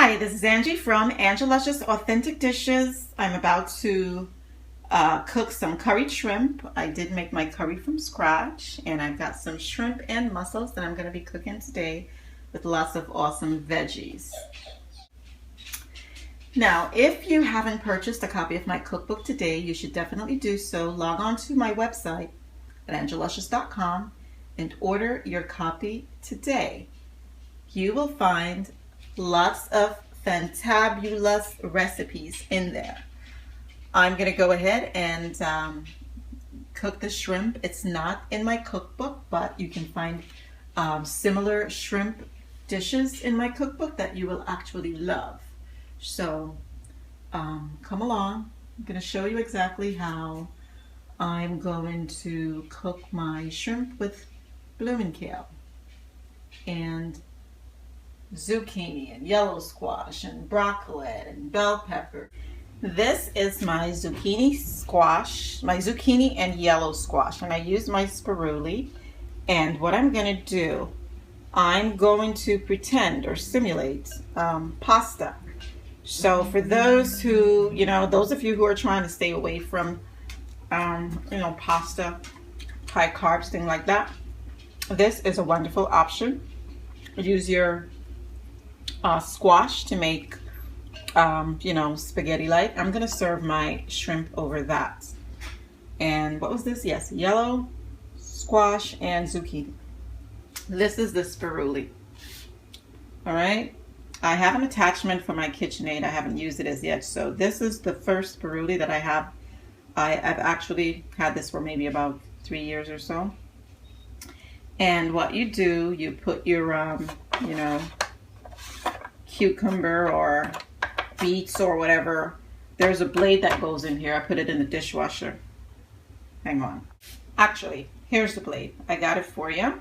Hi, this is Angie from Ange'luscious Authentic Dishes. I'm about to cook some curried shrimp. I did make my curry from scratch, and I've got some shrimp and mussels that I'm going to be cooking today with lots of awesome veggies. Now, if you haven't purchased a copy of my cookbook today, you should definitely do so. Log on to my website at Ange'luscious.com and order your copy today. You will find lots of fantabulous recipes in there. I'm going to go ahead and cook the shrimp. It's not in my cookbook, but you can find similar shrimp dishes in my cookbook that you will actually love. So come along. I'm going to show you exactly how I'm going to cook my shrimp with blooming kale and zucchini and yellow squash and broccoli and bell pepper. This is my zucchini and yellow squash, and I use my spiruli. And what I'm going to do, I'm going to pretend or simulate pasta. So for those who, those of you who are trying to stay away from, pasta, high carbs, thing like that, this is a wonderful option. Use your squash to make, spaghetti-like. I'm going to serve my shrimp over that. And what was this? Yes, yellow squash and zucchini. This is the spiruli. All right. I have an attachment for my KitchenAid. I haven't used it as yet. So this is the first spiruli that I have. I've actually had this for maybe about 3 years or so. And what you do, you put your, cucumber or beets or whatever. There's a blade that goes in here. I put it in the dishwasher. Hang on. Actually, here's the blade. I got it for you.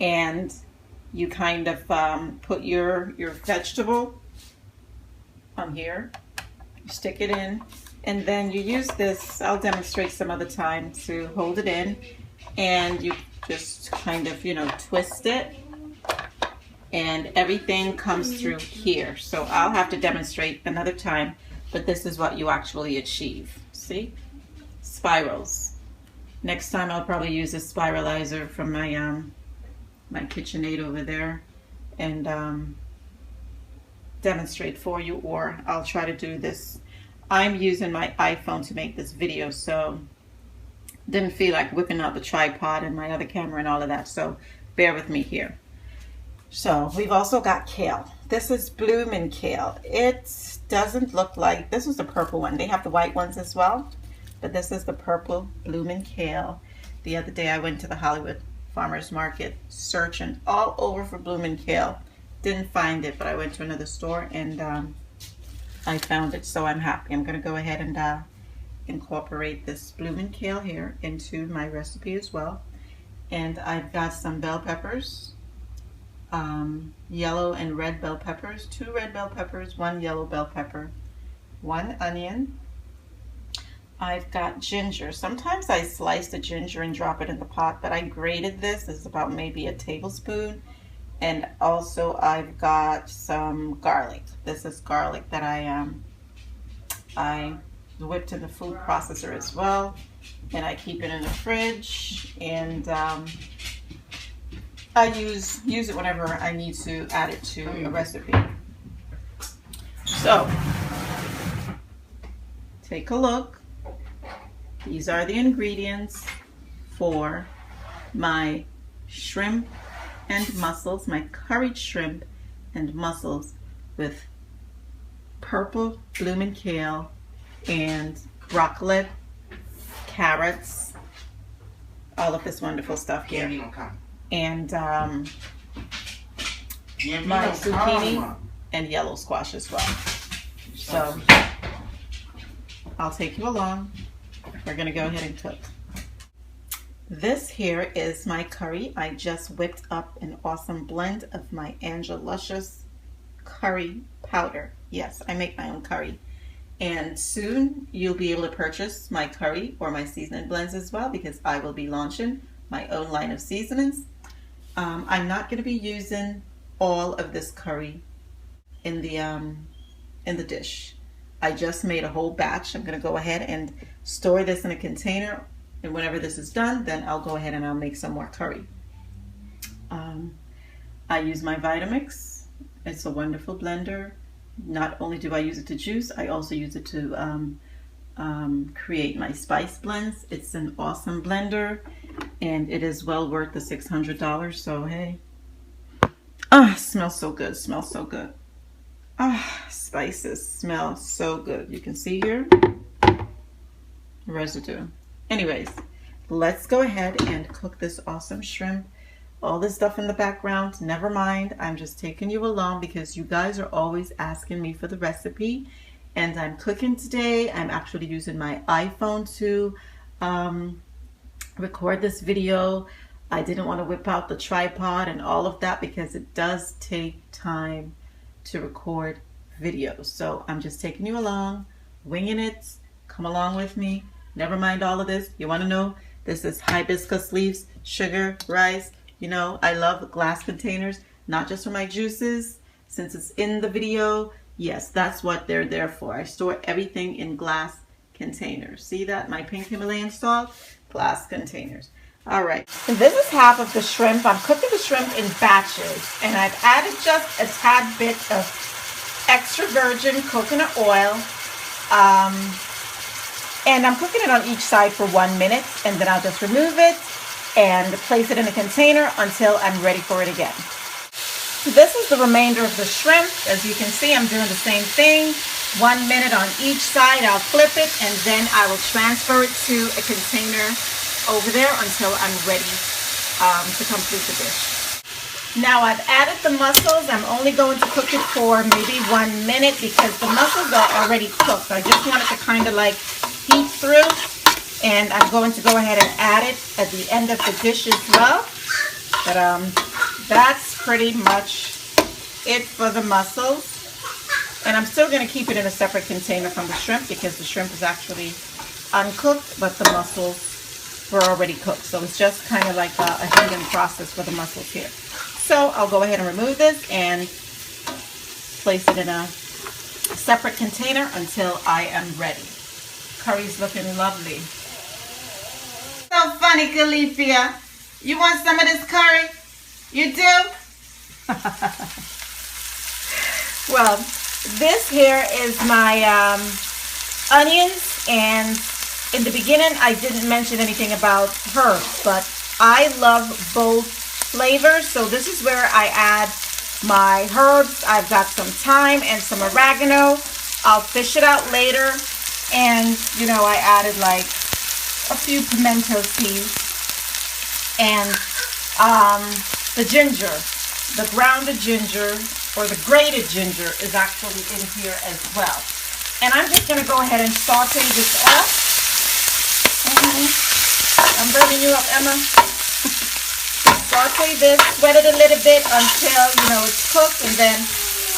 And you kind of put your vegetable on here. You stick it in. And then you use this, I'll demonstrate some other time, to hold it in. And you just kind of, twist it. And everything comes through here. So I'll have to demonstrate another time, but this is what you actually achieve. See? Spirals. Next time I'll probably use a spiralizer from my my KitchenAid over there and demonstrate for you, or I'll try to do this. I'm using my iPhone to make this video, so didn't feel like whipping out the tripod and my other camera and all of that, so bear with me here. So we've also got kale. This is blooming kale. It doesn't look like, this is the purple one. They have the white ones as well, but this is the purple blooming kale. The other day I went to the Hollywood Farmers Market searching all over for blooming kale. Didn't find it, but I went to another store and I found it, so I'm happy. I'm going to go ahead and incorporate this blooming kale here into my recipe as well. And I've got some bell peppers. Yellow and red bell peppers, 2 red bell peppers, 1 yellow bell pepper, 1 onion. I've got ginger. Sometimes I slice the ginger and drop it in the pot, but I grated this. This is about maybe a tablespoon. And also I've got some garlic. This is garlic that I whipped in the food processor as well. And I keep it in the fridge, and I use it whenever I need to add it to a recipe. So, take a look. These are the ingredients for my shrimp and mussels, my curried shrimp and mussels with purple blooming kale and broccoli, carrots, all of this wonderful stuff here. And my zucchini and yellow squash as well. So I'll take you along. We're going to go ahead and cook. This here is my curry. I just whipped up an awesome blend of my Ange'luscious curry powder. Yes, I make my own curry. And soon you'll be able to purchase my curry or my seasoning blends as well, because I will be launching my own line of seasonings. I'm not going to be using all of this curry in the dish. I just made a whole batch. I'm going to go ahead and store this in a container, and whenever this is done, then I'll go ahead and I'll make some more curry. I use my Vitamix. It's a wonderful blender. Not only do I use it to juice, I also use it to create my spice blends. It's an awesome blender, and it is well worth the $600. So hey, smells so good. Smells so good. Spices smell so good. You can see here residue. Anyways, let's go ahead and cook this awesome shrimp. All this stuff in the background, never mind. I'm just taking you along because you guys are always asking me for the recipe, and I'm cooking today. I'm actually using my iPhone to record this video. I didn't want to whip out the tripod and all of that because it does take time to record videos. So I'm just taking you along, winging it. Come along with me. Never mind all of this. You want to know? This is hibiscus leaves, sugar, rice. You know, I love glass containers, not just for my juices. Since it's in the video, yes, that's what they're there for. I store everything in glass containers. See that? My pink Himalayan salt, glass containers. All right, so this is half of the shrimp. I'm cooking the shrimp in batches, and I've added just a tad bit of extra virgin coconut oil. And I'm cooking it on each side for 1 minute, and then I'll just remove it and place it in a container until I'm ready for it again. So this is the remainder of the shrimp. As you can see, I'm doing the same thing. 1 minute on each side. I'll flip it, and then I will transfer it to a container over there until I'm ready to complete the dish. Now I've added the mussels. I'm only going to cook it for maybe 1 minute because the mussels are already cooked. I just want it to kind of like heat through, and I'm going to go ahead and add it at the end of the dish as well. But that's pretty much it for the mussels. And I'm still going to keep it in a separate container from the shrimp because the shrimp is actually uncooked, but the mussels were already cooked. So it's just kind of like a heating process for the mussels here. So I'll go ahead and remove this and place it in a separate container until I am ready. Curry's looking lovely. So funny, Califia. You want some of this curry? You do? Well, this here is my onions, and in the beginning I didn't mention anything about herbs, but I love both flavors, so this is where I add my herbs. I've got some thyme and some oregano. I'll fish it out later, and you know, I added like a few pimento seeds, and the ginger, the grounded ginger or the grated ginger is actually in here as well. And I'm just going to go ahead and saute this up. I'm burning you up, Emma. Saute this, sweat it a little bit until, you know, it's cooked, and then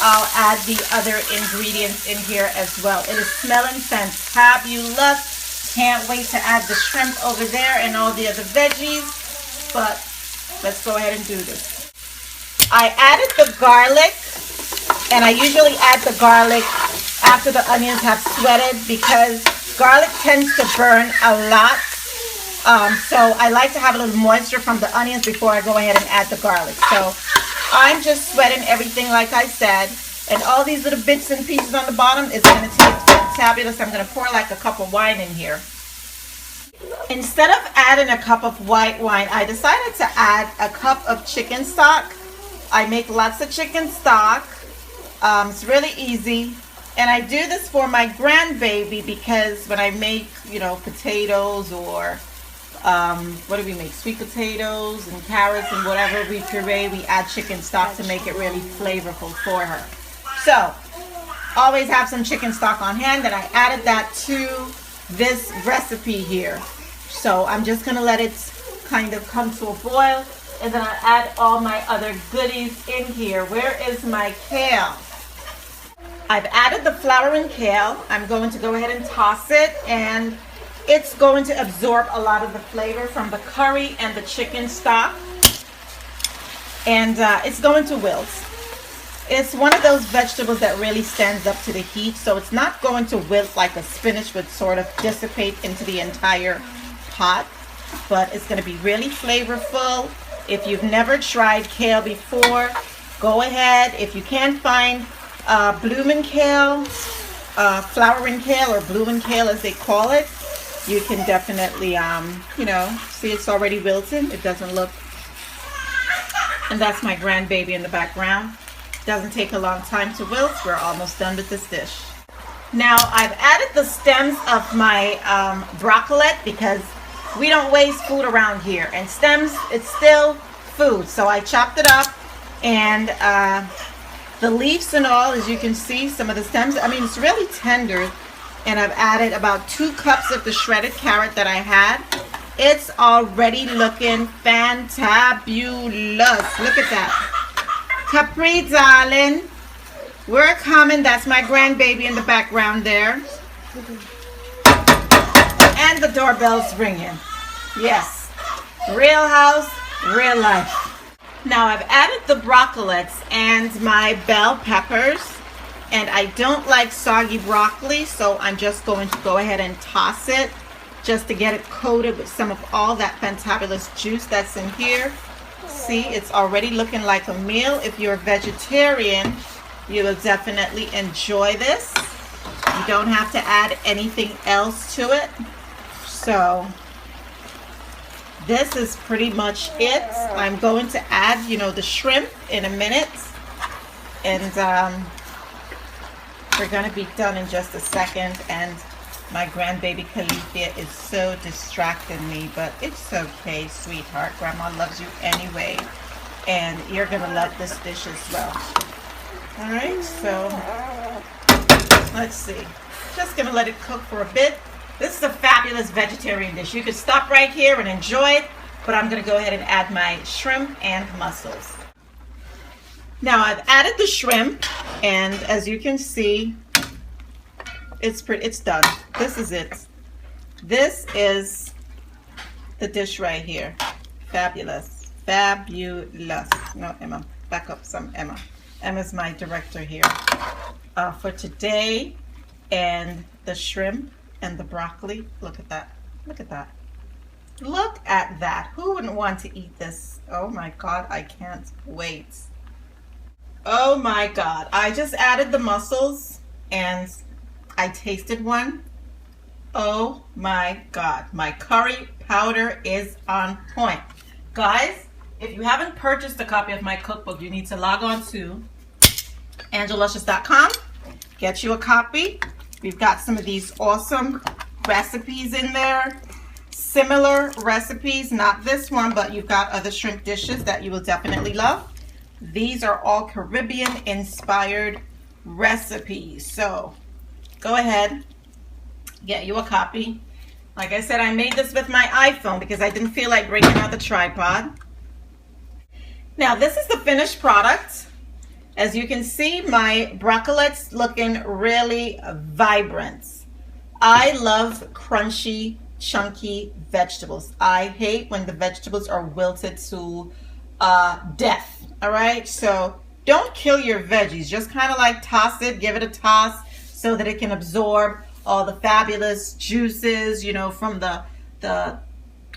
I'll add the other ingredients in here as well. It is smelling fantabulous. Can't wait to add the shrimp over there and all the other veggies, but let's go ahead and do this. I added the garlic, and I usually add the garlic after the onions have sweated because garlic tends to burn a lot. So I like to have a little moisture from the onions before I go ahead and add the garlic. So I'm just sweating everything like I said. And all these little bits and pieces on the bottom is going to taste fantabulous. I'm going to pour like a cup of wine in here. Instead of adding a cup of white wine, I decided to add a cup of chicken stock. I make lots of chicken stock. It's really easy. And I do this for my grandbaby because when I make, you know, potatoes or what do we make? Sweet potatoes and carrots and whatever we puree, we add chicken stock to make it really flavorful for her. So, always have some chicken stock on hand, and I added that to this recipe here. So, I'm just going to let it kind of come to a boil, and then I add all my other goodies in here. Where is my kale? I've added the flowering kale. I'm going to go ahead and toss it, and it's going to absorb a lot of the flavor from the curry and the chicken stock, and it's going to wilt. It's one of those vegetables that really stands up to the heat, so it's not going to wilt like a spinach would sort of dissipate into the entire pot, but it's going to be really flavorful. If you've never tried kale before, go ahead. If you can't find bloomin' kale, flowering kale, or blooming kale as they call it, you can definitely, you know, see it's already wilted. It doesn't look, and that's my grandbaby in the background. Doesn't take a long time to wilt. We're almost done with this dish. Now I've added the stems of my broccoli because we don't waste food around here, and stems, it's still food. So I chopped it up, and the leaves and all, as you can see, some of the stems, I mean, it's really tender. And I've added about 2 cups of the shredded carrot that I had. It's already looking fantabulous. Look at that. Capri, darling. We're coming. That's my grandbaby in the background there. And the doorbell's ringing. Yes. Real house, real life. Now I've added the broccoli and my bell peppers. And I don't like soggy broccoli, so I'm just going to go ahead and toss it just to get it coated with some of all that fantabulous juice that's in here. See, it's already looking like a meal. If you're a vegetarian, you will definitely enjoy this. You don't have to add anything else to it. So this is pretty much it. I'm going to add, you know, the shrimp in a minute. And we're going to be done in just a second, and my grandbaby Califia is so distracting me, but it's okay, sweetheart. Grandma loves you anyway, and you're going to love this dish as well. All right, so let's see. Just going to let it cook for a bit. This is a fabulous vegetarian dish. You could stop right here and enjoy it, but I'm going to go ahead and add my shrimp and mussels. Now I've added the shrimp, and as you can see, it's done. This is it. This is the dish right here. Fabulous. Fabulous. No, Emma. Back up some, Emma. Emma's my director here. For today, and the shrimp and the broccoli. Look at that. Look at that. Look at that. Who wouldn't want to eat this? Oh my God, I can't wait. Oh my God, I just added the mussels and I tasted one. Oh my God, my curry powder is on point. Guys, if you haven't purchased a copy of my cookbook, you need to log on to Ange'luscious.com. Get you a copy. We've got some of these awesome recipes in there. Similar recipes, not this one, but you've got other shrimp dishes that you will definitely love. These are all Caribbean inspired recipes. So go ahead, get you a copy. Like I said, I made this with my iPhone because I didn't feel like bringing out the tripod. Now this is the finished product. As you can see, my broccoli's looking really vibrant. I love crunchy, chunky vegetables. I hate when the vegetables are wilted to death. All right, so don't kill your veggies. Just kind of like toss it, give it a toss so that it can absorb all the fabulous juices, you know, from the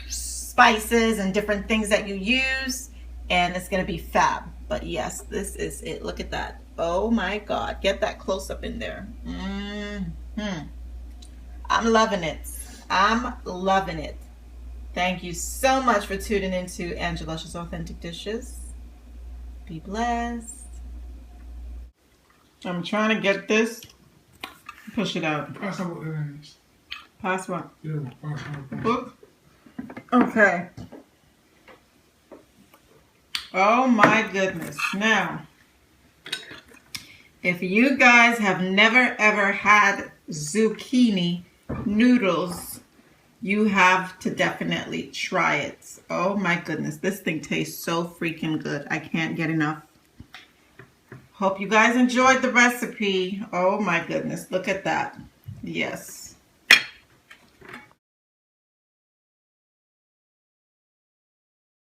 spices and different things that you use, and it's going to be fab. But yes, this is it. Look at that. Oh my God, get that close up in there. I'm loving it. I'm loving it. Thank you so much for tuning into Ange'luscious Authentic Dishes. Be blessed. I'm trying to get this. Push it out. Pass out what it is. Pass what? Yeah, pass out. The book? Okay. Oh my goodness. Now, if you guys have never ever had zucchini noodles, you have to definitely try it. Oh my goodness, this thing tastes so freaking good. I can't get enough. Hope you guys enjoyed the recipe. Oh my goodness, look at that. Yes.